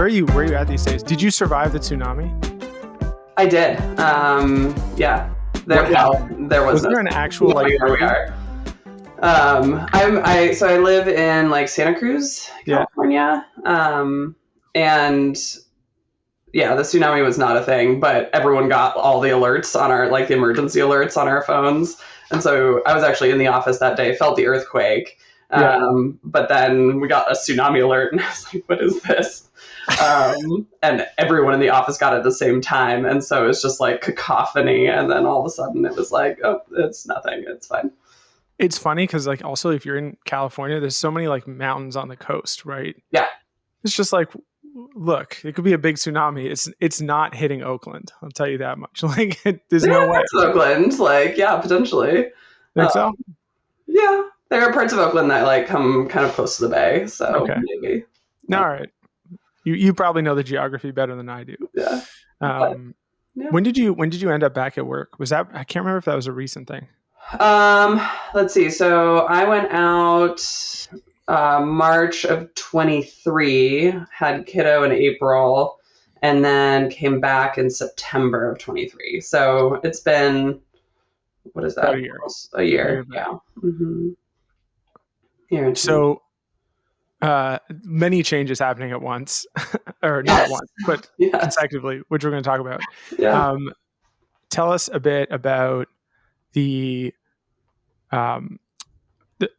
Where are you at these days? Did you survive the tsunami? I did. Yeah. There was there an actual like where we are. I live in like Santa Cruz, California. And yeah, the tsunami was not a thing, but everyone got all the alerts on our, like the emergency alerts on our phones. And so I was actually in the office that day, felt the earthquake. But then we got a tsunami alert and I was like, what is this? And everyone in the office got it at the same time. And so it was just like cacophony. And then all of a sudden it was like, oh, it's nothing. It's fine. It's funny because like also if you're in California, there's so many like mountains on the coast, right? Yeah. It's just like, look, it could be a big tsunami. It's not hitting Oakland. I'll tell you that much. Like there's no way. Oakland, like, yeah, potentially. Think so? Yeah. There are parts of Oakland that like come kind of close to the bay. So maybe. All right. You probably know the geography better than I do. Yeah. When did you end up back at work? Was that, I can't remember if that was a recent thing. Let's see. So I went out March of 23, had kiddo in April, and then came back in September of 23. So it's been, what is that? About a year. A year. Yeah. Mm-hmm. So many changes happening at once, or not at once, but consecutively, which we're going to talk about. Yeah. Tell us a bit about the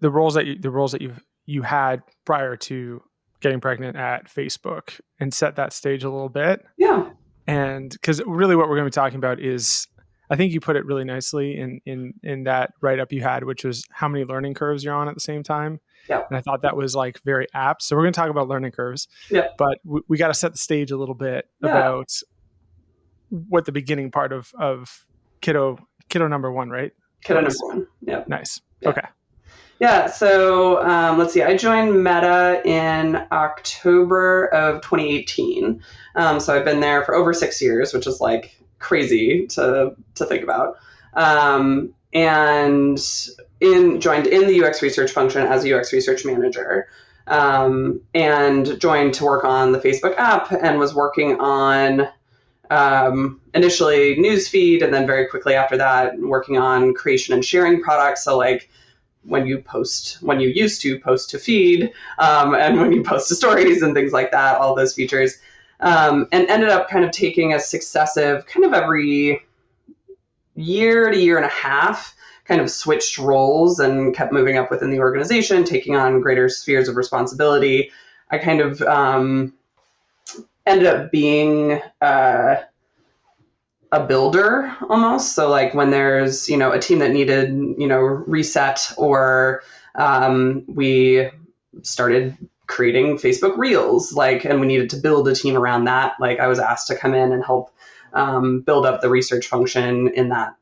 roles that you had prior to getting pregnant at Facebook, and set that stage a little bit. Yeah. And because really what we're going to be talking about is, I think you put it really nicely in that write-up you had, which was how many learning curves you're on at the same time. Yeah. And I thought that was like very apt. So we're going to talk about learning curves. Yeah. But we got to set the stage a little bit about what the beginning part of kiddo number one, right? Kiddo number one. Yeah. Nice. Yeah. Okay. Yeah. So let's see. I joined Meta in October of 2018. So I've been there for over 6 years, which is like crazy to think about. And joined in the UX research function as a UX research manager, and joined to work on the Facebook app, and was working on initially newsfeed, and then very quickly after that working on creation and sharing products. So like when you used to post to feed, and when you post to stories and things like that, all those features, and ended up kind of taking a successive kind of every year to year and a half, kind of switched roles and kept moving up within the organization, taking on greater spheres of responsibility. I kind of ended up being a builder almost. So like when there's, a team that needed, reset, or we started creating Facebook Reels, and we needed to build a team around that. Like I was asked to come in and help build up the research function in that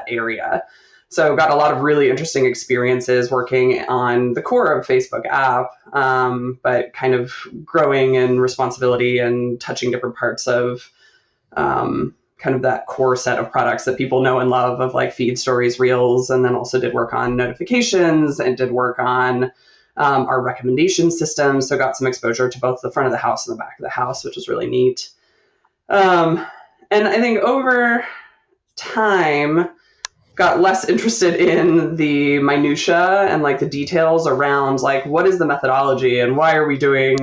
area. So got a lot of really interesting experiences working on the core of Facebook app, but kind of growing in responsibility and touching different parts of kind of that core set of products that people know and love, of like feed, stories, reels, and then also did work on notifications and did work on our recommendation system. So got some exposure to both the front of the house and the back of the house, which was really neat. And I think over time, got less interested in the minutia and like the details around like what is the methodology and why are we doing,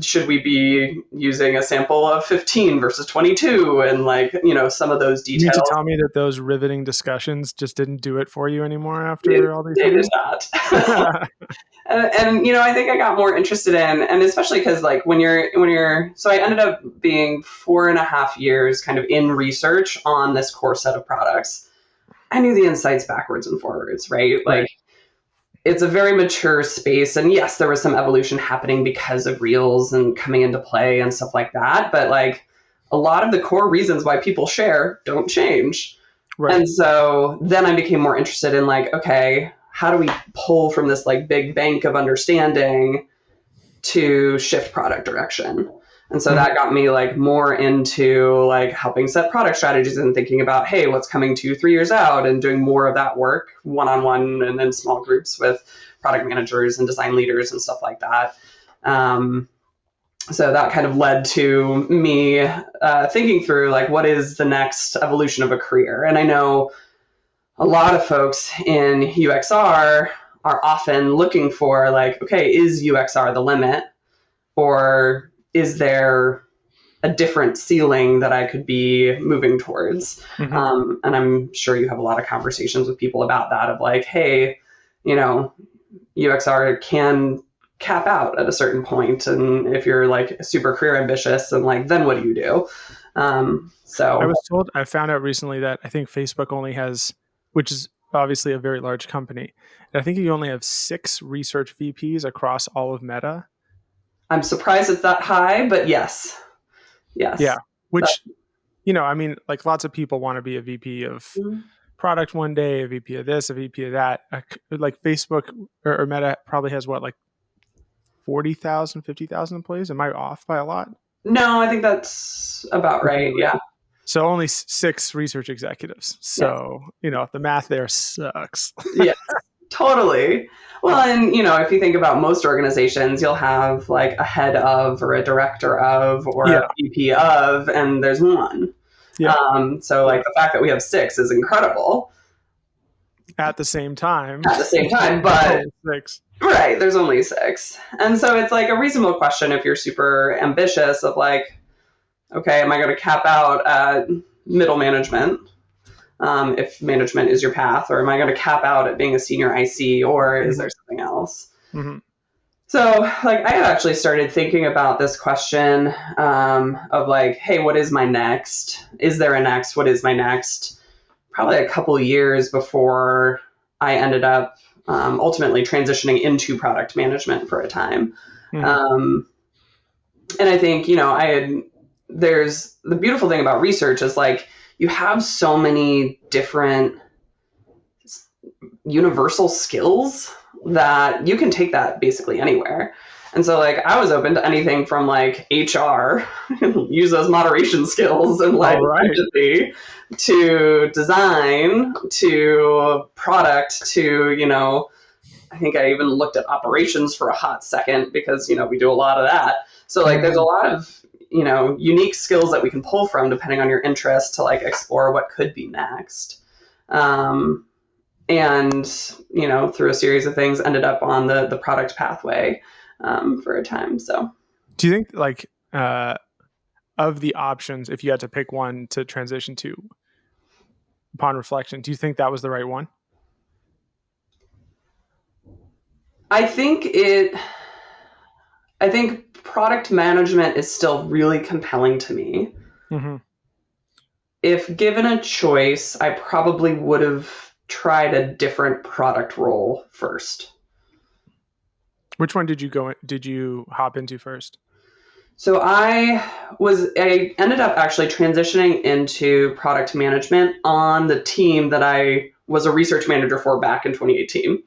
should we be using a sample of 15 versus 22 and like, some of those details. You need to tell me that those riveting discussions just didn't do it for you anymore after all these years? They did not. And I think I got more interested in, and especially because like so I ended up being 4.5 years kind of in research on this core set of products. I knew the insights backwards and forwards, right? Like it's a very mature space. And yes, there was some evolution happening because of Reels and coming into play and stuff like that. But like a lot of the core reasons why people share don't change. Right. And so then I became more interested in like, okay, how do we pull from this like big bank of understanding to shift product direction? And so that got me like more into like helping set product strategies and thinking about, hey, what's coming 2-3 years out, and doing more of that work one-on-one and in small groups with product managers and design leaders and stuff like that. So that kind of led to me thinking through like what is the next evolution of a career. And I know a lot of folks in UXR are often looking for like, okay, is UXR the limit, or is there a different ceiling that I could be moving towards? Hmm. And I'm sure you have a lot of conversations with people about that of like, hey, you know, UXR can cap out at a certain point, and if you're like super career ambitious, and like then what do you do? I So was told, I found out recently that I think Facebook only has, which is obviously a very large company, and I think you only have 6 research VPs across all of Meta. I'm surprised it's that high, but yes, Yeah, yes. That, which, I mean, like lots of people want to be a VP of product one day, a VP of this, a VP of that. Like Facebook or Meta probably has what, like 40,000, 50,000 employees? Am I off by a lot? no, I think that's about right. Yeah, So only 6 research executives. yes, So, the math there sucks. yes, totally. Well, and if you think about most organizations, you'll have like a head of, or a director of, or a Yeah. VP of, and there's one. Yeah. So Yeah. like the fact that we have 6 is incredible At the same time, at the same time, there's but only 6. right, there's only 6. And so it's like a reasonable question if you're super ambitious of like, okay, am I going to cap out at middle management, if management is your path, or am I going to cap out at being a senior IC, or is Hmm. there something else? Hmm. So, like, I had actually started thinking about this question, of like, hey, what is my next? Is there a next? What is my next? Probably a couple years before I ended up ultimately transitioning into product management for a time. Hmm. Um, and I think, there's the beautiful thing about research is like you have so many different universal skills that you can take that basically anywhere. And so like I was open to anything from like HR, use those moderation skills and like All right. empathy, to design, to product, to, I think I even looked at operations for a hot second because, we do a lot of that. So like there's a Hmm. lot of, unique skills that we can pull from depending on your interest to like explore what could be next. Um, and through a series of things ended up on the product pathway for a time. So Do you think, like, of the options, if you had to pick one to transition to upon reflection, do you think that was the right one? I think it I think product management is still really compelling to me. Hmm. If given a choice, I probably would have tried a different product role first. Which one did you hop into first? So I ended up actually transitioning into product management on the team that I was a research manager for back in 2018,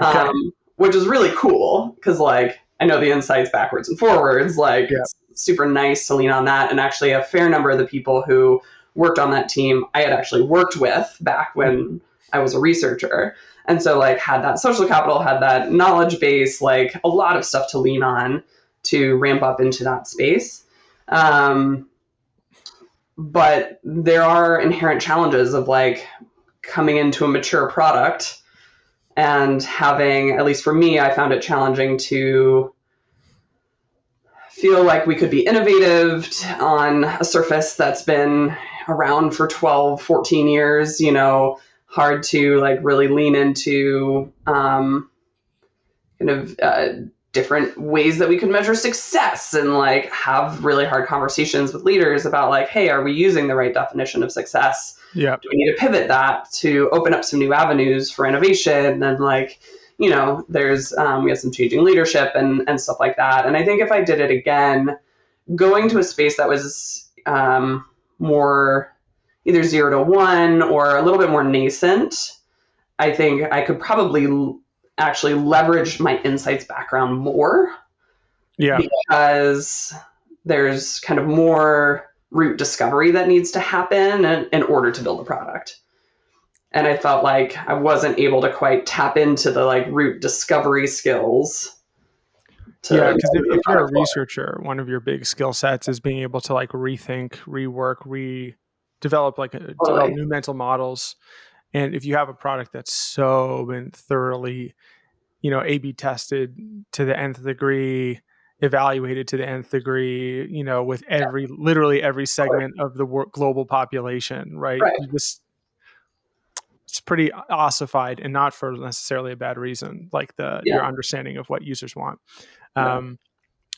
Okay. which is really cool because like I know the insights backwards and forwards. Like Yeah. it's super nice to lean on that, and actually a fair number of the people who worked on that team I had actually worked with back when I was a researcher. And so like had that social capital, had that knowledge base, like a lot of stuff to lean on to ramp up into that space. Um, but there are inherent challenges of like coming into a mature product and having, at least for me, I found it challenging to feel like we could be innovative on a surface that's been around for 12, 14 years, hard to like really lean into kind of different ways that we could measure success, and like have really hard conversations with leaders about like, hey, are we using the right definition of success? Yeah. Do we need to pivot that to open up some new avenues for innovation? And like, there's we have some changing leadership and stuff like that. And I think if I did it again, going to a space that was more either 0 to 1 or a little bit more nascent, I think I could probably actually leverage my insights background more Yeah. because there's kind of more root discovery that needs to happen in order to build a product. And I felt like I wasn't able to quite tap into the like root discovery skills Yeah, to because use the if you're a product for. researcher, one of your big skill sets is being able to like rethink, rework, develop develop Totally. new mental models. And if you have a product that's so been thoroughly, A/B tested to the nth degree, evaluated to the nth degree, with literally every Totally. segment of the global population, right? Right. It's pretty ossified, and not for necessarily a bad reason, like Yeah. your understanding of what users want. Yeah. Um,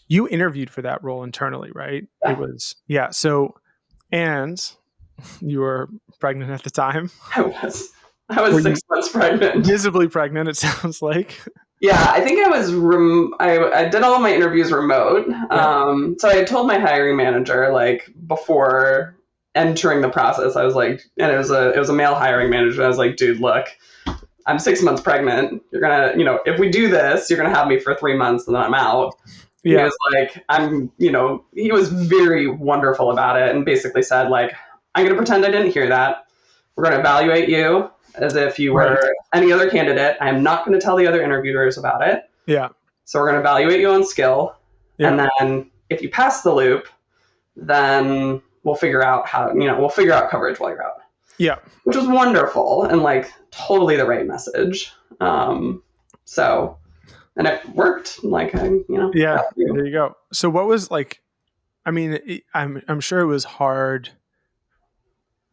you interviewed for that role internally, right? It Yeah. was, yeah. So, and you were pregnant at the time. I was. I was Were six you months pregnant. visibly pregnant? It sounds like. Yeah, I think I was. I did all of my interviews remote. Yeah. So I had told my hiring manager like before entering the process. I was like, and it was a male hiring manager. I was like, dude, look, I'm 6 months pregnant. You're gonna, if we do this, you're gonna have me for 3 months and then I'm out. He Yeah. was like, he was very wonderful about it and basically said like, I'm gonna pretend I didn't hear that. We're gonna evaluate you as if you Right. were any other candidate. I am not going to tell the other interviewers about it. Yeah. So we're going to evaluate you on skill. Yeah. And then if you pass the loop, then we'll figure out we'll figure out coverage while you're out. Yeah. Which was wonderful and like totally the right message. So, and it worked. Like, Yeah. There you go. So what was like, I mean, I'm sure it was hard.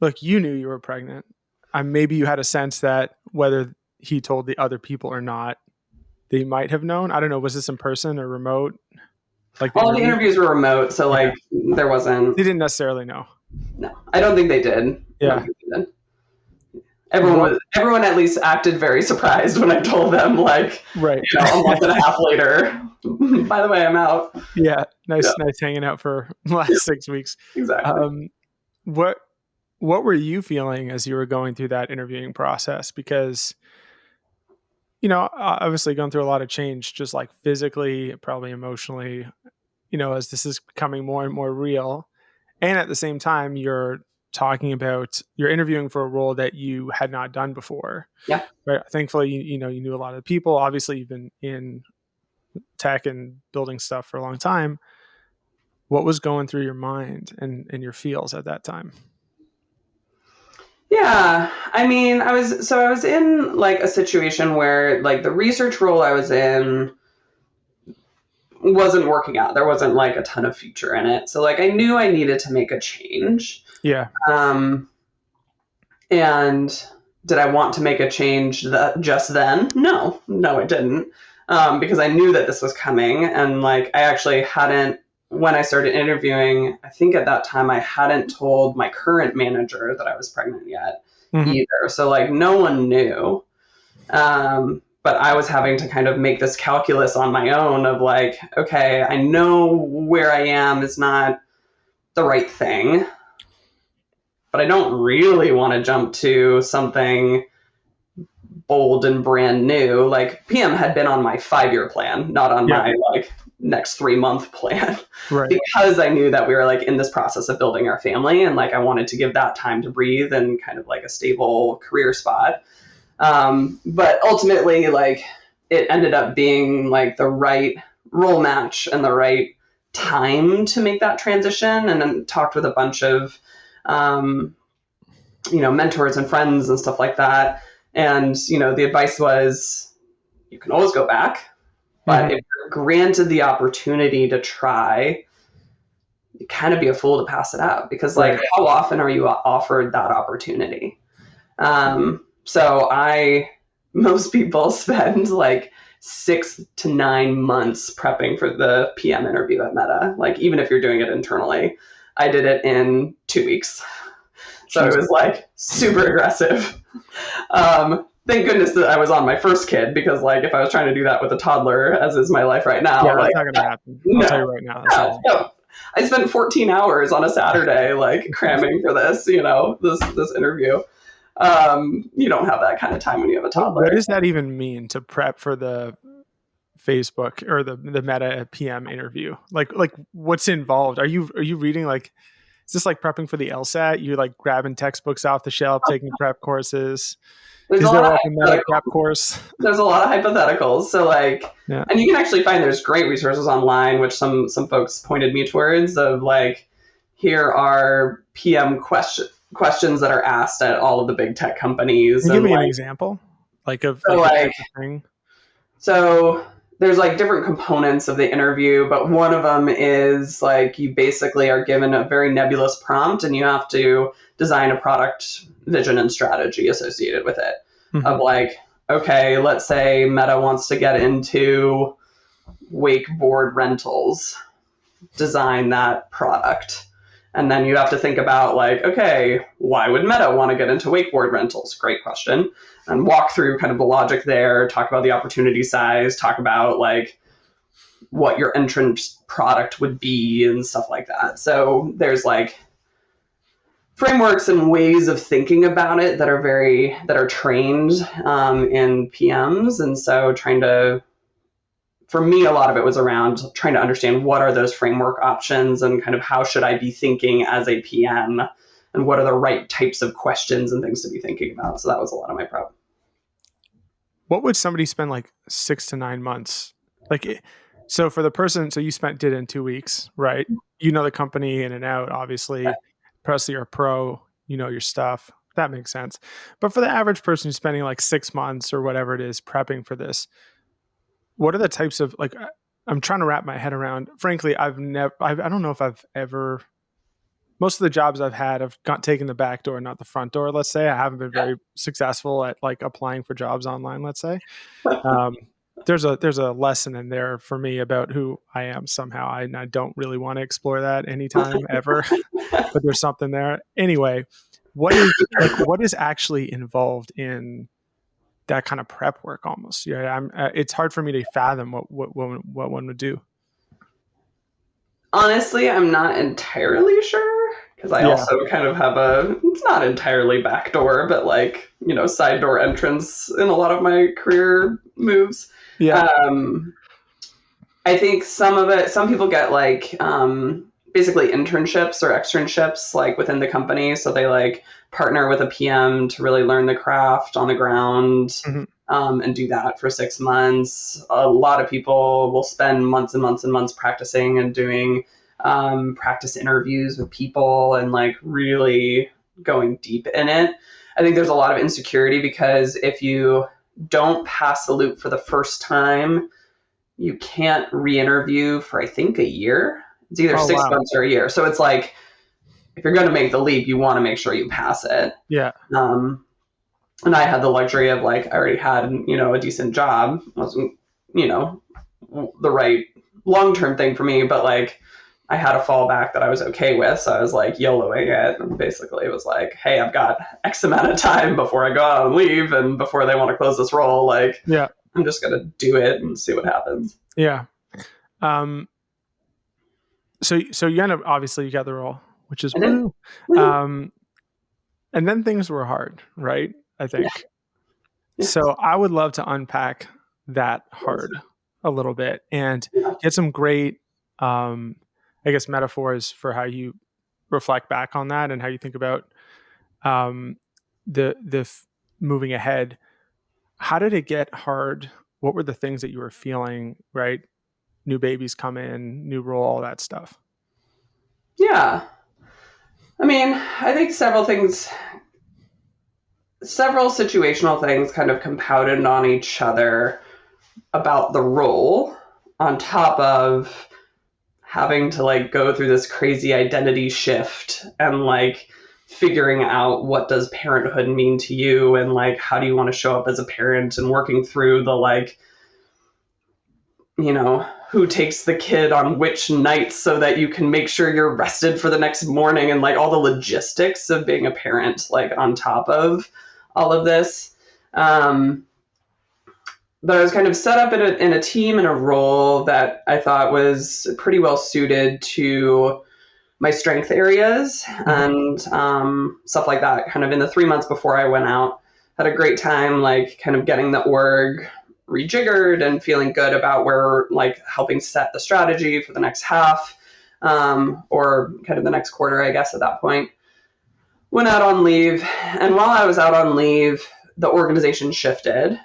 Look, you knew you were pregnant. Maybe you had a sense that whether he told the other people or not, they might have known. I don't know. Was this in person or remote? Like the all the interview? interviews were remote. So like there wasn't, They didn't necessarily know. no, I don't think they did. Yeah. Everyone at least acted very surprised when I told them, like, Right. a month and a half later. By the way, I'm out. Yeah. Nice hanging out for the last 6 weeks. Exactly. What were you feeling as you were going through that interviewing process? Because, obviously going through a lot of change, just like physically, probably emotionally, as this is becoming more and more real. And at the same time, you're interviewing for a role that you had not done before. Yeah. Right. Thankfully, you knew a lot of the people. Obviously, you've been in tech and building stuff for a long time. What was going through your mind and your feels at that time? Yeah. I mean, I was in like a situation where like the research role I was in wasn't working out. There wasn't like a ton of future in it. So like I knew I needed to make a change. Yeah. And did I want to make a change just then? No, I didn't. Because I knew that this was coming. And like, I actually hadn't, when I started interviewing, I think at that time I hadn't told my current manager that I was pregnant yet either. So like, no one knew. But I was having to kind of make this calculus on my own of like, okay, I know where I am is not the right thing, but I don't really want to jump to something bold and brand new. Like PM had been on my 5-year plan, not on my like next 3-month plan, right? Because I knew that we were like in this process of building our family, and like I wanted to give that time to breathe and kind of like a stable career spot. But ultimately, like it ended up being like the right role match and the right time to make that transition. And then talked with a bunch of mentors and friends and stuff like that. And, the advice was you can always go back, but if you're granted the opportunity to try, you kind of be a fool to pass it up because like how often are you offered that opportunity? So most people spend like 6 to 9 months prepping for the PM interview at Meta. Like even if you're doing it internally, I did it in 2 weeks. So it was like super aggressive. Thank goodness that I was on my first kid because like if I was trying to do that with a toddler, as is my life right now, that's not going to happen. I'll tell you right now. No. I spent 14 hours on a Saturday like cramming for this, this interview. You don't have that kind of time when you have a toddler. What does that even mean to prep for the Facebook or the Meta PM interview? Like what's involved? Are you reading like, is this like prepping for the LSAT? You're like grabbing textbooks off the shelf, taking prep courses? There's a Is lot there of like a meta prep hypotheticals. course? There's a lot of hypotheticals. So like, Yeah. and you can actually find there's great resources online, which some folks pointed me towards of like, here are PM questions that are asked at all of the big tech companies, Can you give and me an like, example, like of so like the like type of thing? so there's like different components of the interview, but one of them is like you basically are given a very nebulous prompt and you have to design a product vision and strategy associated with it. Mm-hmm. Of like, okay, let's say Meta wants to get into wakeboard rentals, design that product. And then you have to think about like, okay, why would Meta want to get into wakeboard rentals? Great question. And walk through kind of the logic there, talk about the opportunity size, talk about like what your entrant product would be and stuff like that. So there's like frameworks and ways of thinking about it that are trained in PMs. And so trying to, for me, a lot of it was around trying to understand what are those framework options and kind of how should I be thinking as a PM and what are the right types of questions and things to be thinking about. So that was a lot of my prep. What would somebody spend like 6 to 9 months? Like, so for the person, so you did it in 2 weeks, right? You know the company in and out, obviously. Plus, you're a pro, you know your stuff. That makes sense. But for the average person who's spending like 6 months or whatever it is prepping for this, what are the types of like? I'm trying to wrap my head around. Frankly, I don't know if I've ever. Most of the jobs I've had, I've got taken the back door, not the front door. Let's say I haven't been very successful at like applying for jobs online. Let's say um, there's a lesson in there for me about who I am somehow. I don't really want to explore that anytime ever, but there's something there. Anyway, what is actually involved in that kind of prep work almost? Yeah, it's hard for me to fathom what one would do. Honestly, I'm not entirely sure because I Yeah. also kind of have it's not entirely backdoor, but like, side door entrance in a lot of my career moves. Yeah. Um, I think some people get like basically internships or externships like within the company. So they like partner with a PM to really learn the craft on the ground Mhm. and do that for 6 months. A lot of people will spend months and months and months practicing and doing practice interviews with people and like really going deep in it. I think there's a lot of insecurity because if you don't pass the loop for the first time, you can't re-interview for I think a year. It's either Oh six wow. months or a year. So it's like if you're going to make the leap, you want to make sure you pass it. Yeah. And I had the luxury of like I already had a decent job. It wasn't the right long-term thing for me, but like I had a fallback that I was okay with. So I was like YOLOing it. And basically it was like, hey, I've got X amount of time before I go out and leave and before they want to close this role. Like Yeah. I'm just going to do it and see what happens. Yeah. Um, so you end up obviously you got the role, which is And then, woo. Um, and then things were hard, right? I yeah, think. yeah, So I would love to unpack that hard a little bit and yeah. get some great, um, I guess, metaphors for how you reflect back on that and how you think about um, the moving ahead. How did it get hard? What were the things that you were feeling? Right, new babies come in, new role, all that stuff. Yeah. I mean, I think several situational things kind of compounded on each other about the role, on top of having to like go through this crazy identity shift and like figuring out what does parenthood mean to you and like how do you want to show up as a parent and working through the like who takes the kid on which nights so that you can make sure you're rested for the next morning and like all the logistics of being a parent, like on top of all of this. But I was kind of set up in a team and a role that I thought was pretty well suited to my strength areas Mhm. and stuff like that. Kind of in the 3 months before I went out, had a great time, like kind of getting the org rejiggered and feeling good about where like helping set the strategy for the next half or kind of the next quarter, I guess, at that point. Went out on leave. And while I was out on leave, the organization shifted.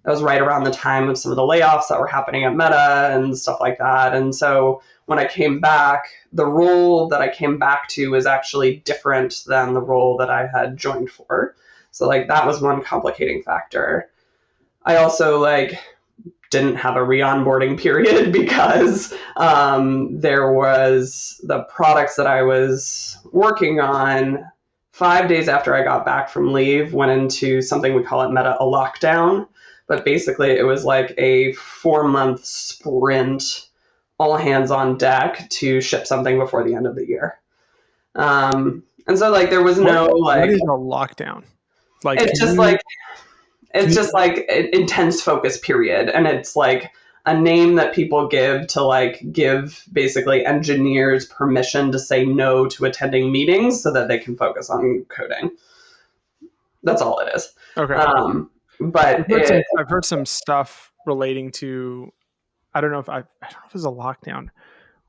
That was right around the time of some of the layoffs that were happening at Meta and stuff like that. And so when I came back, the role that I came back to was actually different than the role that I had joined for. So like that was one complicating factor. I also like didn't have a re-onboarding period because there was the products that I was working on 5 days after I got back from leave went into something we call at Meta a lockdown. But basically, it was like a 4 month sprint, all hands on deck to ship something before the end of the year. And so, like, there was no What like, is a lockdown? Like, it's can just you like it's just like an intense focus period, and it's like a name that people give to like give basically engineers permission to say no to attending meetings so that they can focus on coding. That's all it is. okay? But it, I've heard some stuff relating to. I don't know if it's a lockdown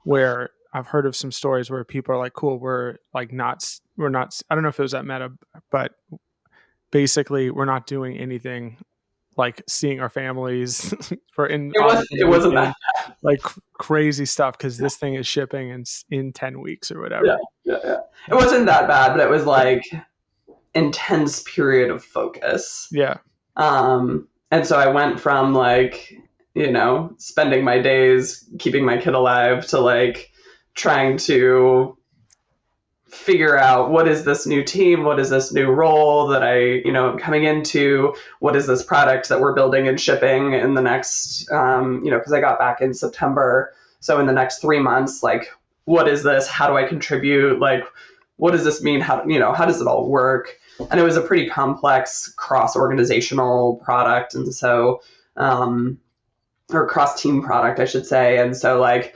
where I've heard of some stories where people are like, "Cool, we're like we're not." I don't know if it was at Meta, but basically, we're not doing anything like seeing our families for in it on was for the it wasn't that. weekend, like crazy stuff because this thing is shipping in 10 weeks or Yeah, whatever. yeah, yeah. It wasn't that bad, but it was like intense period of focus. Yeah. And so I went from like, spending my days keeping my kid alive to like trying to figure out what is this new team, what is this new role that am coming into, what is this product that we're building and shipping in the next, because I got back in September. So in the next 3 months, like, what is this? How do I contribute? Like, what does this mean? How does it all work? And it was a pretty complex cross organizational product. And so, or cross team product, I should say. And so like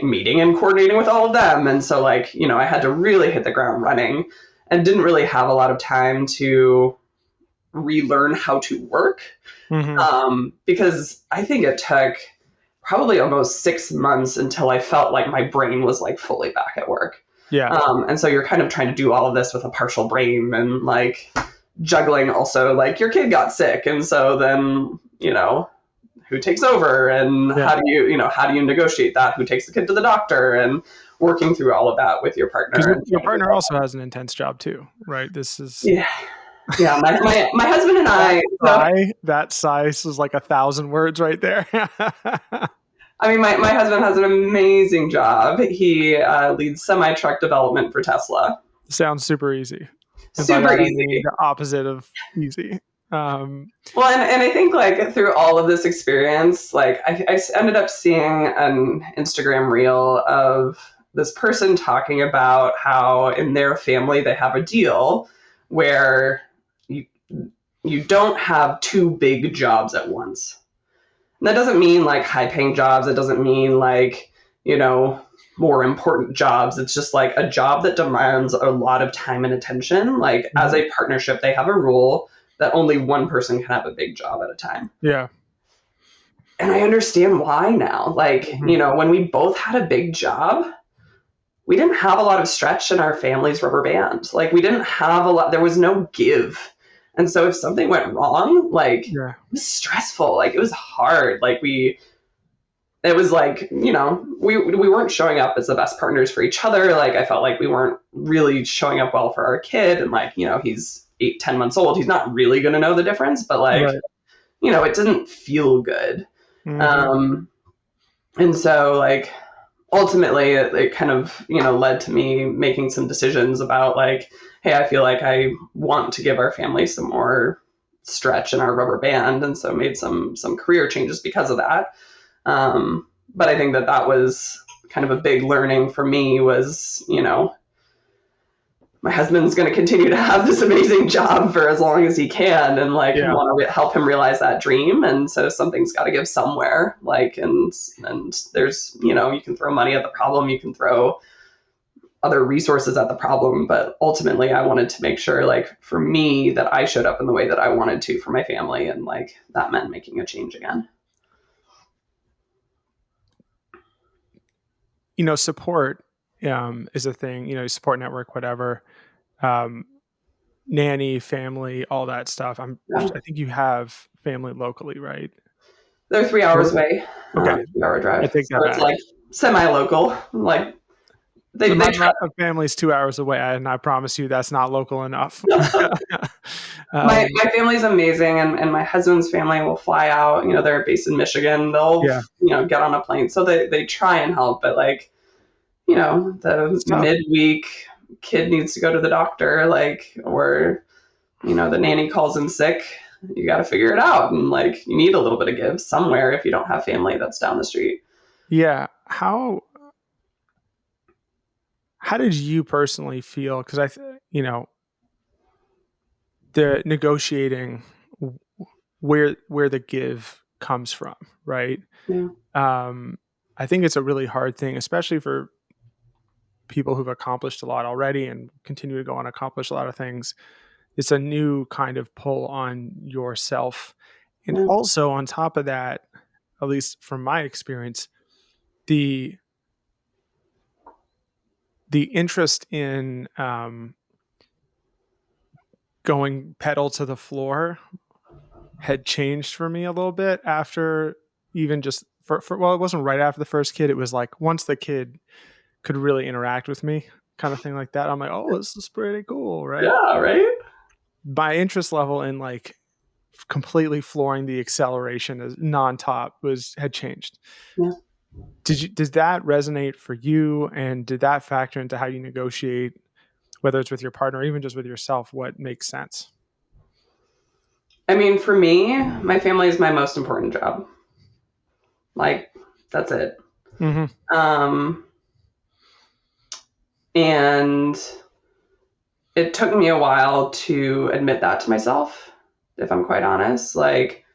meeting and coordinating with all of them. And so like, I had to really hit the ground running and didn't really have a lot of time to relearn how to work. Mm-hmm. Because I think it took probably almost 6 months until I felt like my brain was like fully back at work. Yeah. And so you're kind of trying to do all of this with a partial brain and like juggling also like your kid got sick. And so then, who takes over and Yeah. how do you negotiate that? Who takes the kid to the doctor and working through all of that with your Because partner. And your partner also has an intense job too, right? This is yeah. Yeah. My husband and that I, so, that size is like 1,000 words right there. I mean, my husband has an amazing job. He leads semi truck development for Tesla. Sounds super easy. And by Super that I mean easy. the opposite of easy. Well, and I think like through all of this experience, like I ended up seeing an Instagram reel of this person talking about how in their family they have a deal where you you don't have two big jobs at once. And that doesn't mean like high paying jobs. It doesn't mean like, you know, more important jobs. It's just like a job that demands a lot of time and attention. Like as a partnership, they have a rule that only one person can have a big job at a time. Yeah. And I understand why now. Like, Mm-hmm. when we both had a big job, we didn't have a lot of stretch in our family's rubber band. Like, we didn't have a lot, there was no give. And so if something went wrong, like, it Yeah. was stressful. Like, it was hard. It was like, we weren't showing up as the best partners for each other. Like, I felt like we weren't really showing up well for our kid. And like, he's 8, 10 months old. He's not really going to know the difference, but like, Right. it didn't feel good. Mm-hmm. Um, and so like ultimately it kind of, led to me making some decisions about like, hey, I feel like I want to give our family some more stretch in our rubber band. And so made some career changes because of that. But I think that was kind of a big learning for me was, my husband's going to continue to have this amazing job for as long as he can and like Yeah. want to help him realize that dream, and so something's got to give somewhere, like, and there's, you can throw money at the problem, you can throw other resources at the problem, but ultimately I wanted to make sure, like, for me, that I showed up in the way that I wanted to for my family, and like that meant making a change again. Support is a thing, support network, whatever. Um, nanny, family, all that stuff. Yeah. I think you have family locally, right? They're 3 hours away, Okay, 3 hour I drive. take So that it's back. like semi-local. Like they try. My family's 2 hours away, and I promise you that's not local enough. My family's amazing, and my husband's family will fly out. They're based in Michigan. They'll Yeah, get on a plane. So they try and help, but like the it's tough. midweek kid needs to go to the doctor, like, or the nanny calls in sick. You got to figure it out, and like you need a little bit of give somewhere if you don't have family that's down the street. Yeah. How did you personally feel? Because the negotiating where the give comes from, right? Yeah, Um, I think it's a really hard thing, especially for people who've accomplished a lot already and continue to go on and accomplish a lot of things. It's a new kind of pull on yourself. And yeah, also on top of that, at least from my experience, the interest in going pedal to the floor had changed for me a little bit after even just well, it wasn't right after the first kid. It was like once the kid could really interact with me, kind of thing like that. I'm like, oh, this is pretty cool, right? yeah, right. My interest level in like completely flooring the acceleration as non-top had changed. Yeah. Does that resonate for you, and did that factor into how you negotiate, whether it's with your partner or even just with yourself, what makes sense? I mean, for me, my family is my most important job. Like, that's it. Mm-hmm. Um, and it took me a while to admit that to myself, if I'm quite honest. Like,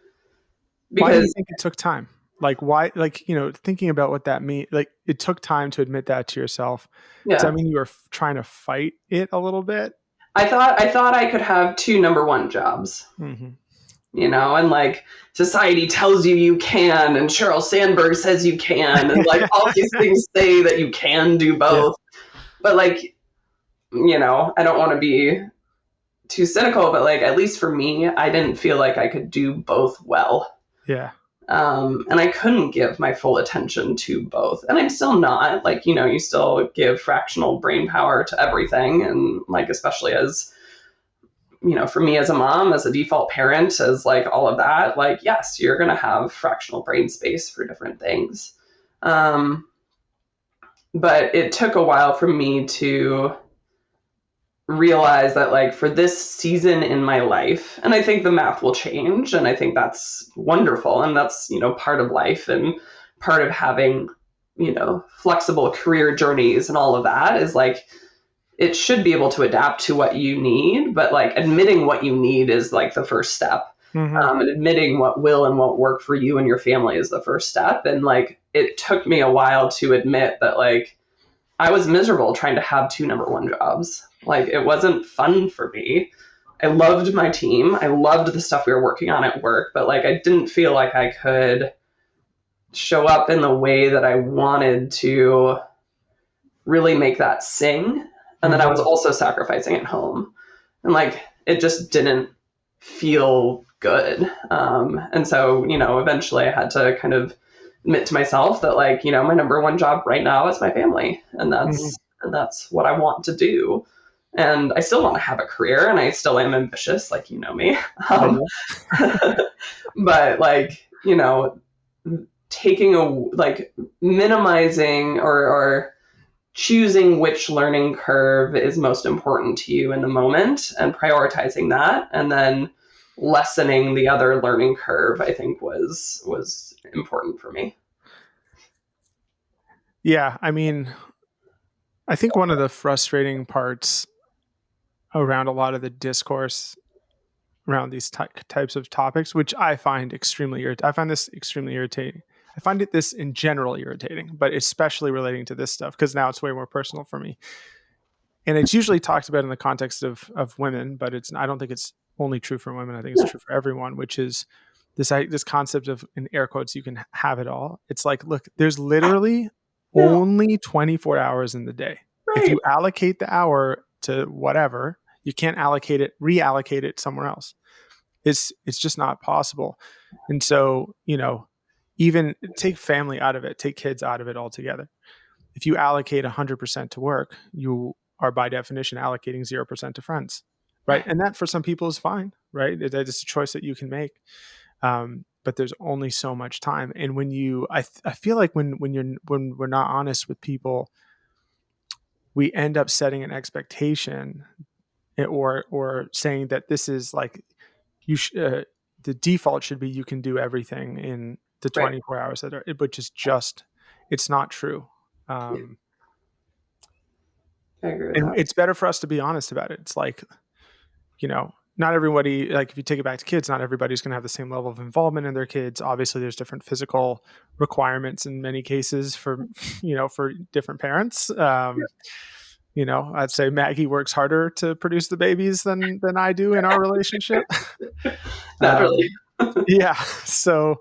Why do you because, think it took time? Like why, like, thinking about what that means, like it took time to admit that to yourself. Does that yeah, mean you were trying to fight it a little bit? I thought I could have two number one jobs, Mm-hmm. and like society tells you you can, and Sheryl Sandberg says you can, and like all these things say that you can do Yeah. both. But like, I don't want to be too cynical, but like at least for me, I didn't feel like I could do both well. Yeah. And I couldn't give my full attention to both. And I'm still not. Like, you still give fractional brain power to everything. And like, especially as, for me as a mom, as a default parent, as like all of that, like, yes, you're going to have fractional brain space for different things. Um, but it took a while for me to realize that like for this season in my life, and I think the math will change, and I think that's wonderful, and that's part of life and part of having flexible career journeys, and all of that is like it should be able to adapt to what you need, but like admitting what you need is like the first step. Mm-hmm. And admitting what will and won't work for you and your family is the first step. And like it took me a while to admit that like I was miserable trying to have two number one jobs. Like it wasn't fun for me. I loved my team. I loved the stuff we were working on at work, but like I didn't feel like I could show up in the way that I wanted to really make that sing. And then I Mm-hmm. was also sacrificing at home. And like it just didn't feel good. And so, eventually I had to kind of admit to myself that like, my number one job right now is my family. And Mm-hmm. that's what I want to do. And I still want to have a career, and I still am ambitious, like me. I Um, do. but like, taking a like minimizing or choosing which learning curve is most important to you in the moment and prioritizing that, and then lessening the other learning curve, I think was important for me. Yeah. I mean, I think one of the frustrating parts around a lot of the discourse around these types of topics, which I find extremely irritating. I find this extremely irritating. I find this in general irritating, but especially relating to this stuff because now it's way more personal for me. And it's usually talked about in the context of women, but I don't think it's only true for women. I think it's Yeah, true for everyone, which is this concept of, in air quotes, you can have it all. It's like, look, there's literally yeah, only 24 hours in the day. If right. you allocate the hour to whatever, You can't reallocate it somewhere else. It's just not possible. And so, even take family out of it, take kids out of it altogether. If you allocate 100% to work, you are by definition allocating 0% to friends, right? And that for some people is fine, right? That is a choice that you can make. But there's only so much time, and I feel like when we're not honest with people, we end up setting an expectation, or saying that this is like the default should be you can do everything in the Right. 24 hours that are, which is just, it's not true. Yeah, Um, I agree with and that. it's better for us to be honest about it. It's like, not everybody, like if you take it back to kids, not everybody's going to have the same level of involvement in their kids. Obviously there's different physical requirements in many cases for, for different parents. I'd say Maggie works harder to produce the babies than I do in our relationship. Naturally. um, yeah. So,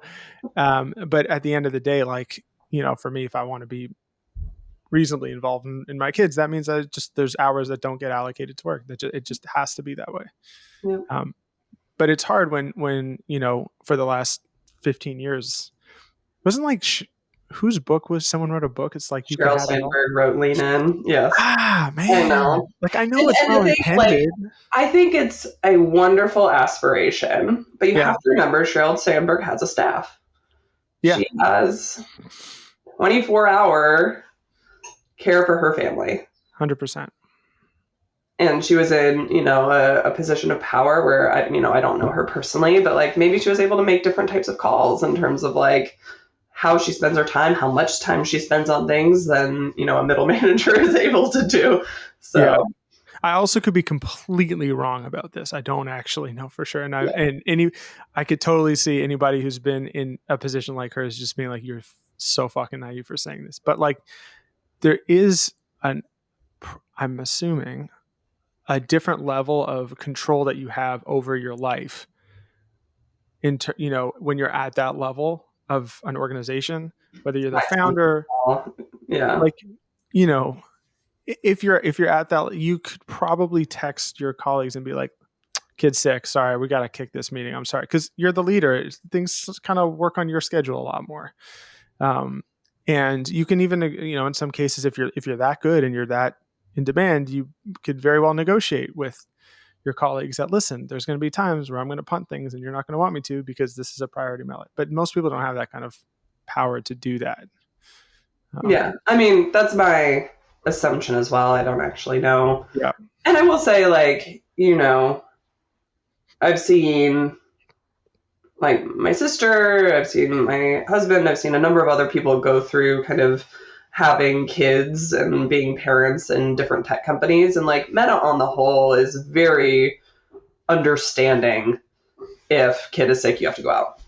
but at the end of the day, like, for me, if I want to be reasonably involved in my kids, that means there's hours that don't get allocated to work. It just has to be that way. Yeah. Um, but it's hard when for the last 15 years, wasn't like whose book was, someone wrote a book, it's like you could Sheryl have it all. Sandberg wrote Lean In. Yes. I Man, know. like I know it's And the well thing, like, intended. I think it's a wonderful aaspiration, but you Yeah. have to remember Sheryl Sandberg has a staff. Yeah. She has 24-hour care for her family. 100%. And she was in, a position of power where I don't know her personally, but like maybe she was able to make different types of calls in terms of like how she spends her time, how much time she spends on things than, a middle manager is able to do. Yeah. So I also could be completely wrong about this. I don't actually know for sure. yeah, I could totally see anybody who's been in a position like hers just being like, you're so fucking naive for saying this. But like, there is I'm assuming, a different level of control that you have over your life when you're at that level of an organization, whether you're the my son's founder, small. Yeah. like, you know, if you're at that, you could probably text your colleagues and be like, kid's sick, sorry, we got to kick this meeting, I'm sorry, because you're the leader. Things kind of work on your schedule a lot more. And you can even, in some cases, if you're that good and you're that in demand, you could very well negotiate with your colleagues that, listen, there's going to be times where I'm going to punt things and you're not going to want me to because this is a priority matter. But most people don't have that kind of power to do that. Yeah. I mean, that's my assumption as well. I don't actually know. Yeah. And I will say, like, I've seen like my sister, I've seen my husband, I've seen a number of other people go through kind of having kids and being parents in different tech companies. And like Meta on the whole is very understanding. If kid is sick, you have to go out.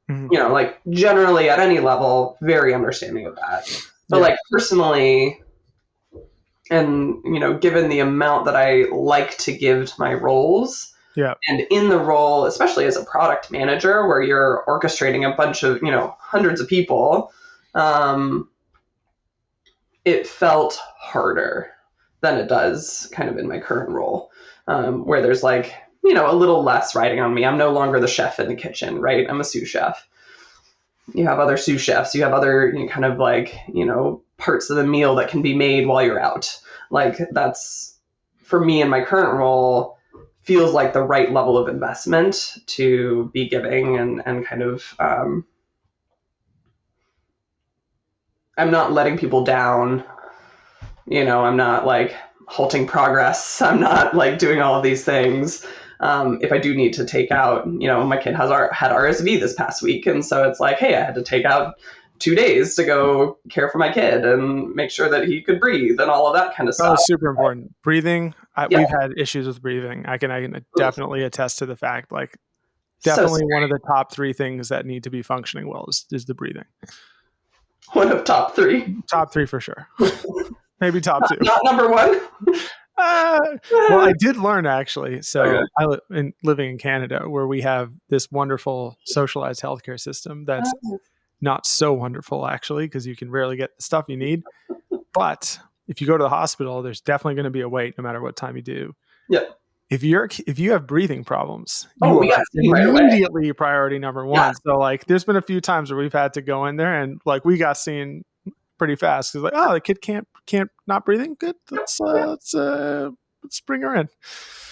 Mhm. Like generally at any level, very understanding of that. But Yeah. like personally, and given the amount that I like to give to my roles, Yeah. and in the role, especially as a product manager, where you're orchestrating a bunch of, hundreds of people, it felt harder than it does kind of in my current role, where there's like, a little less riding on me. I'm no longer the chef in the kitchen, right? I'm a sous chef. You have other sous chefs. You have other kind of like, parts of the meal that can be made while you're out. Like that's, for me in my current role, feels like the right level of investment to be giving, and kind of I'm not letting people down. I'm not like halting progress. I'm not like doing all of these things. If I do need to take out, my kid had RSV this past week, and so it's like, hey, I had to take out 2 days to go care for my kid and make sure that he could breathe and all of that kind of That stuff. was super important. Breathing. Yeah. We've had issues with breathing. I can definitely attest to the fact, like, So definitely one of the top three things that need to be functioning well is the breathing. one of top three. Top three for sure. Maybe top two. Not number one. Well, I did learn actually. So Okay. Living in Canada, where we have this wonderful socialized healthcare system that's not so wonderful actually, because you can rarely get the stuff you need. But if you go to the hospital, there's definitely going to be a wait no matter what time you do. Yep. if you have breathing problems, Oh, you we got are seen right away. immediately priority number Yeah. one. So like, there's been a few times where we've had to go in there and like we got seen pretty fast because like, oh, the kid can't not breathing. Good, let's bring her in.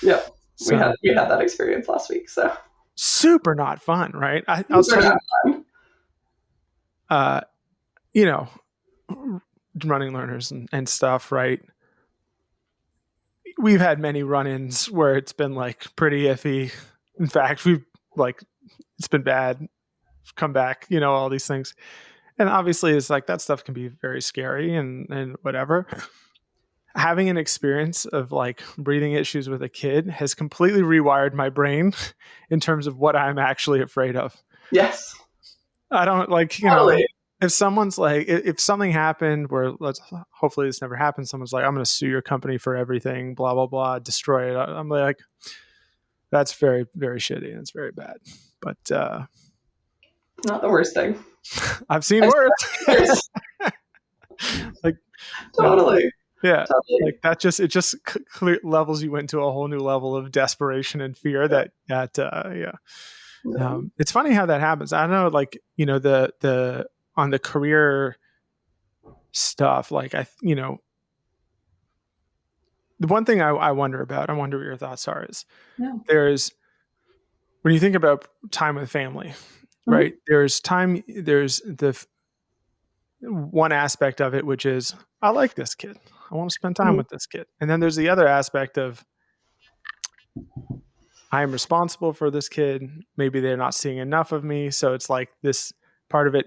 Yep. So We had that experience last week. So super not fun, right? I'll super tell you, not fun. uh, you know, running learners and stuff, right? We've had many run-ins where it's been like pretty iffy. In fact, we've like it's been bad. Come back, all these things. And obviously it's like that stuff can be very scary and whatever. Having an experience of like breathing issues with a kid has completely rewired my brain in terms of what I'm actually afraid of. Yes. I don't like, Totally. if someone's like, if something happened where let's hopefully this never happens, someone's like, I'm going to sue your company for everything, blah, blah, blah, destroy it. I'm like, that's very, very shitty and it's very bad. But Not the worst thing. I've seen I've worse. seen Like, totally. yeah, Totally. like that just clear levels you into a whole new level of desperation and fear. Yeah. Yeah. It's funny how that happens. I don't know, like the on the career stuff. Like the one thing I wonder about. I wonder what your thoughts are. Is Yeah. there's when you think about time with family, Mm-hmm. right? There's time. There's the one aspect of it, which is I like this kid. I want to spend time Mm-hmm. with this kid. And then there's the other aspect of I am responsible for this kid. Maybe they're not seeing enough of me. So it's like this part of it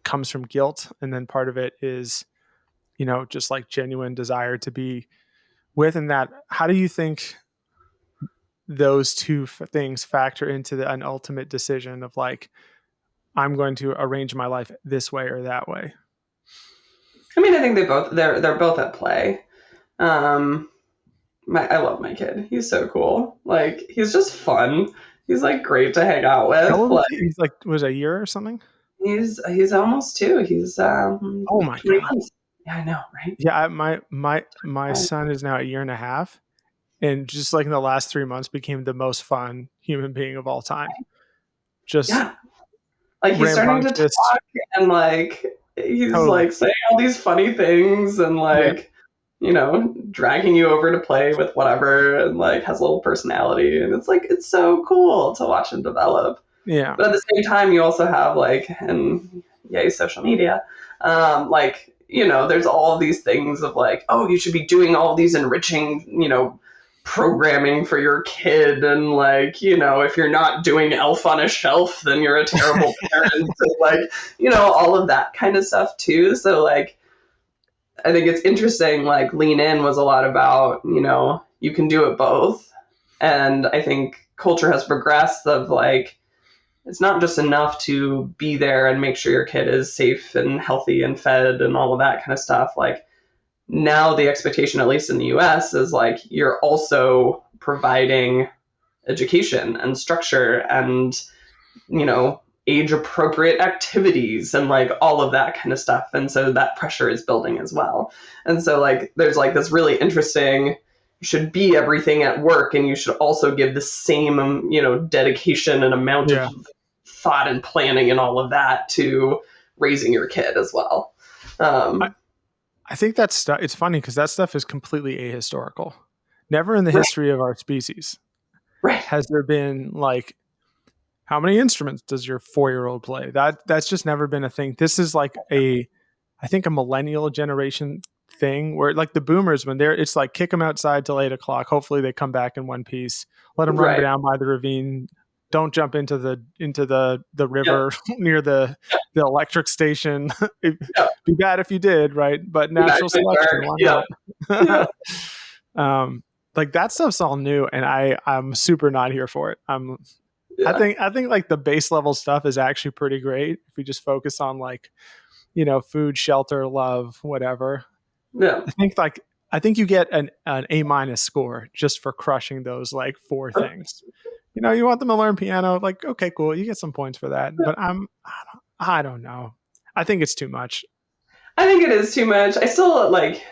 comes from guilt. And then part of it is, just like genuine desire to be with. And that, how do you think those two things factor into an ultimate decision of like, I'm going to arrange my life this way or that way? I mean, I think they're both at play. Um, I love my kid. He's so cool. Like he's just fun. He's like great to hang out How with. old is Like he? He's like, was it a year or something? he's almost 2. He's Oh my God. 3 months. Yeah, I know, right? Yeah. My son is now a year and a half. And just like in the last 3 months became the most fun human being of all time. Just Yeah. Like he's starting to rambunctious. talk and like he's Totally. like saying all these funny things and Yeah. like dragging you over to play with whatever and like has a little personality and it's like it's so cool to watch him develop. Yeah. But at the same time, you also have like, and yay, social media, like, there's all these things of like, oh, you should be doing all these enriching, programming for your kid. And like, if you're not doing Elf on a Shelf, then you're a terrible parent. And like, all of that kind of stuff too. So like, I think it's interesting, like Lean In was a lot about, you can do it both. And I think culture has progressed of like, it's not just enough to be there and make sure your kid is safe and healthy and fed and all of that kind of stuff. Like now the expectation, at least in the US, is like you're also providing education and structure and, age appropriate activities and like all of that kind of stuff. And so that pressure is building as well. And so like there's like this really interesting you should be everything at work and you should also give the same dedication and amount of Yeah. thought and planning and all of that to raising your kid as well. I, I think that stuff, it's funny because that stuff is completely ahistorical. Never in the Right. history of our species Right. has there been like, how many instruments does your 4-year-old play? That's just never been a thing. This is like I think a millennial generation thing where like the boomers, when it's like kick them outside till 8 o'clock. Hopefully they come back in one piece. Let them run Right. down by the ravine. Don't jump into the Yeah. river near the electric station. It'd Yeah. be bad if you did, right? But natural Imagine selection, dark. why Yeah. Yeah. not? Like that stuff's all new, and I'm super not here for it. Yeah. I think like the base level stuff is actually pretty great if we just focus on like, food, shelter, love, whatever. Yeah. I think you get an A- score just for crushing those like four things. You want them to learn piano, like okay, cool, you get some points for that. But I don't know. I think it's too much. I think it is too much. I still like,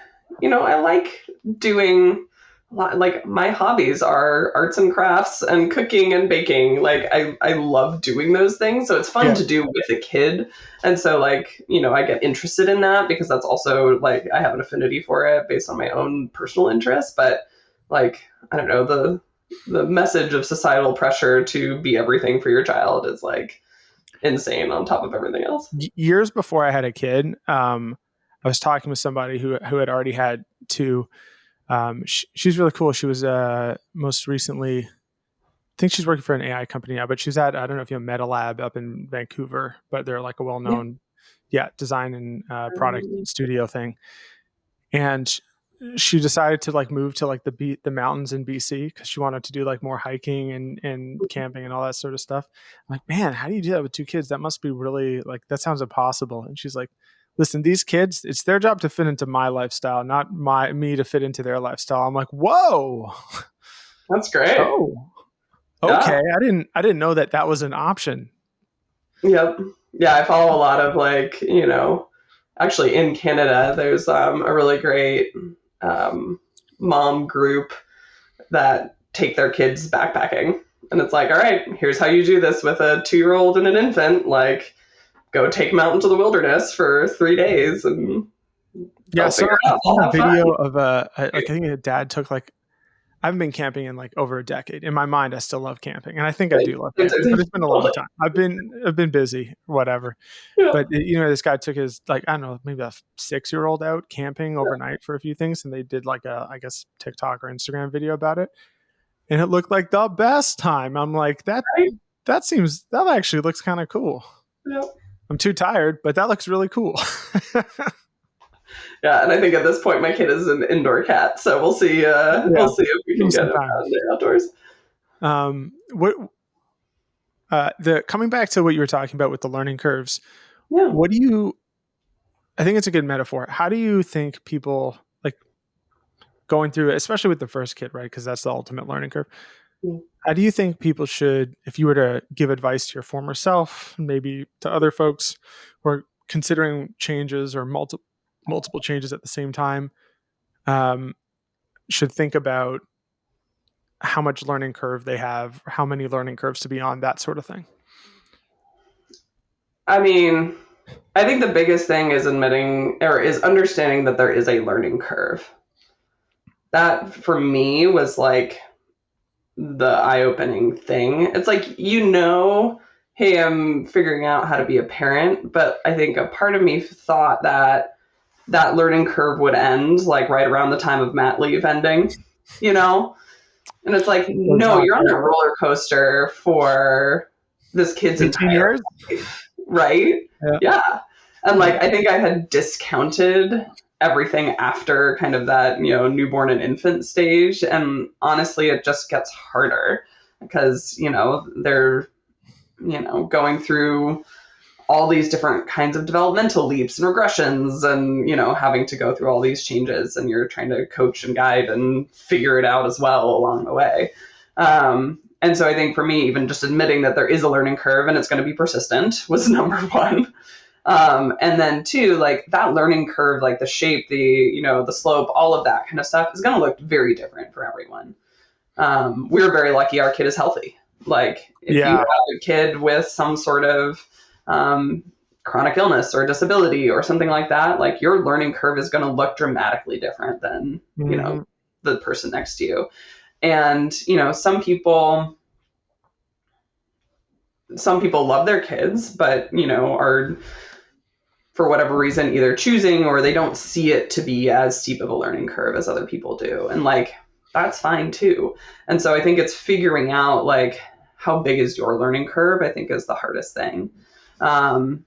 I like doing like my hobbies are arts and crafts and cooking and baking. Like I love doing those things. So it's fun Yeah. to do with a kid. And so like, I get interested in that because that's also like I have an affinity for it based on my own personal interests. But like, I don't know, the message of societal pressure to be everything for your child is like insane on top of everything else. Years before I had a kid, I was talking with somebody who had already had two. She's really cool. She was most recently, I think she's working for an AI company now, but she's at, I don't know if you know Meta Lab up in Vancouver, but they're like a well Yeah. known, yeah, design and product studio thing. And she decided to like move to like the mountains in BC because she wanted to do like more hiking and camping and all that sort of stuff. I'm like, man, how do you do that with two kids? That must be really like that sounds impossible. And she's like, listen, these kids, it's their job to fit into my lifestyle, not me to fit into their lifestyle. I'm like, whoa, That's great. oh, okay. Yeah. I didn't know that that was an option. Yep. Yeah, I follow a lot of like, actually in Canada, there's a really great um, mom group that take their kids backpacking. And it's like, all right, here's how you do this with a 2-year-old and an infant. Like, go take them out into the wilderness for 3 days and Yeah, they'll figure it I out. saw They'll a have fun. video of like I think a dad took like I haven't been camping in like over a decade. In my mind, I still love camping, and I think I do love camping, but it's been a long time. I've been busy, whatever. Yeah, But this guy took his like I don't know, maybe a 6 year old out camping overnight for a few things, and they did like a I guess TikTok or Instagram video about it, and it looked like the best time. I'm like right? that actually looks kind of cool. Yeah. I'm too tired, but that looks really cool. Yeah, and I think at this point my kid is an indoor cat, so we'll see. Yeah, We'll see if we give him can get some him time. out in the outdoors. What the coming back to what you were talking about with the learning curves, Yeah. what do you I think it's a good metaphor. How do you think people like going through it, especially with the first kid, right? Because that's the ultimate learning curve. How do you think people should, if you were to give advice to your former self, maybe to other folks who are considering changes or multiple changes at the same time, um, should think about how much learning curve they have, how many learning curves to be on, that sort of thing? I mean, I think the biggest thing is admitting or is understanding that there is a learning curve. That for me was like the eye-opening thing. It's like, hey, I'm figuring out how to be a parent, but I think a part of me thought that that learning curve would end like right around the time of mat leave ending, you know? And it's like, It's no, not you're on a true. roller coaster for this kid's 18 entire years? life, right? Yeah. Yeah. And Yeah. like, I think I had discounted everything after kind of that, newborn and infant stage. And honestly, it just gets harder because, they're, going through all these different kinds of developmental leaps and regressions and having to go through all these changes and you're trying to coach and guide and figure it out as well along the way. And so I think for me, even just admitting that there is a learning curve and it's going to be persistent was number one. And then two, like that learning curve, like the shape, the slope, all of that kind of stuff is going to look very different for everyone. We're very lucky our kid is healthy. Like if you Yeah. have a kid with some sort of um, chronic illness or disability or something like that, like your learning curve is going to look dramatically different than, Mhm. the person next to you. And, some people love their kids, but, are for whatever reason either choosing or they don't see it to be as steep of a learning curve as other people do. And like, that's fine too. And so I think it's figuring out like how big is your learning curve, I think is the hardest thing. Um,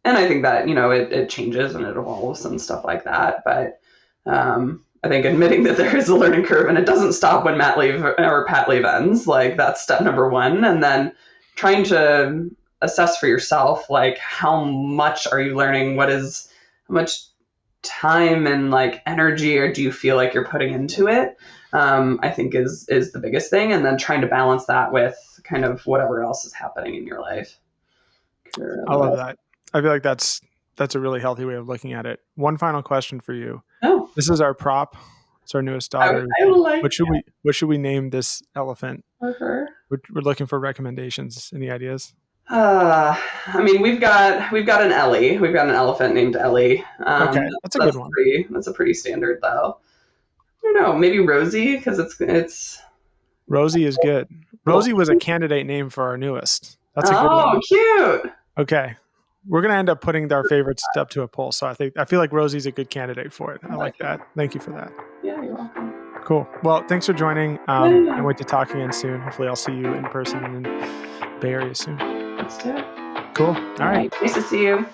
and I think that, it changes and it evolves and stuff like that. But I think admitting that there is a learning curve and it doesn't stop when mat leave or pat leave ends, like that's step number one. And then trying to assess for yourself, like how much are you learning? How much time and like energy or do you feel like you're putting into it? I think is the biggest thing. And then trying to balance that with kind of whatever else is happening in your life. I love that. I feel like that's a really healthy way of looking at it. One final question for you. Oh, This is our prop. It's our newest daughter. I like What should we name this elephant? her. We're looking for recommendations. Any ideas? I mean, we've got an Ellie. We've got an elephant named Ellie. Okay, that's a good one. That's a pretty standard though. I don't know, maybe Rosie because it's. Rosie is good. Rosie was a candidate name for our newest. That's a good one. Oh, cute. Okay. We're going to end up putting our favorites up to a poll. So I feel like Rosie's a good candidate for it. I like that. Thank you for that. Yeah, you're welcome. Cool. Well, thanks for joining. Yeah. Can't wait to talk again soon. Hopefully I'll see you in person in Bay Area soon. Let's do it. Cool. All right. Nice to see you.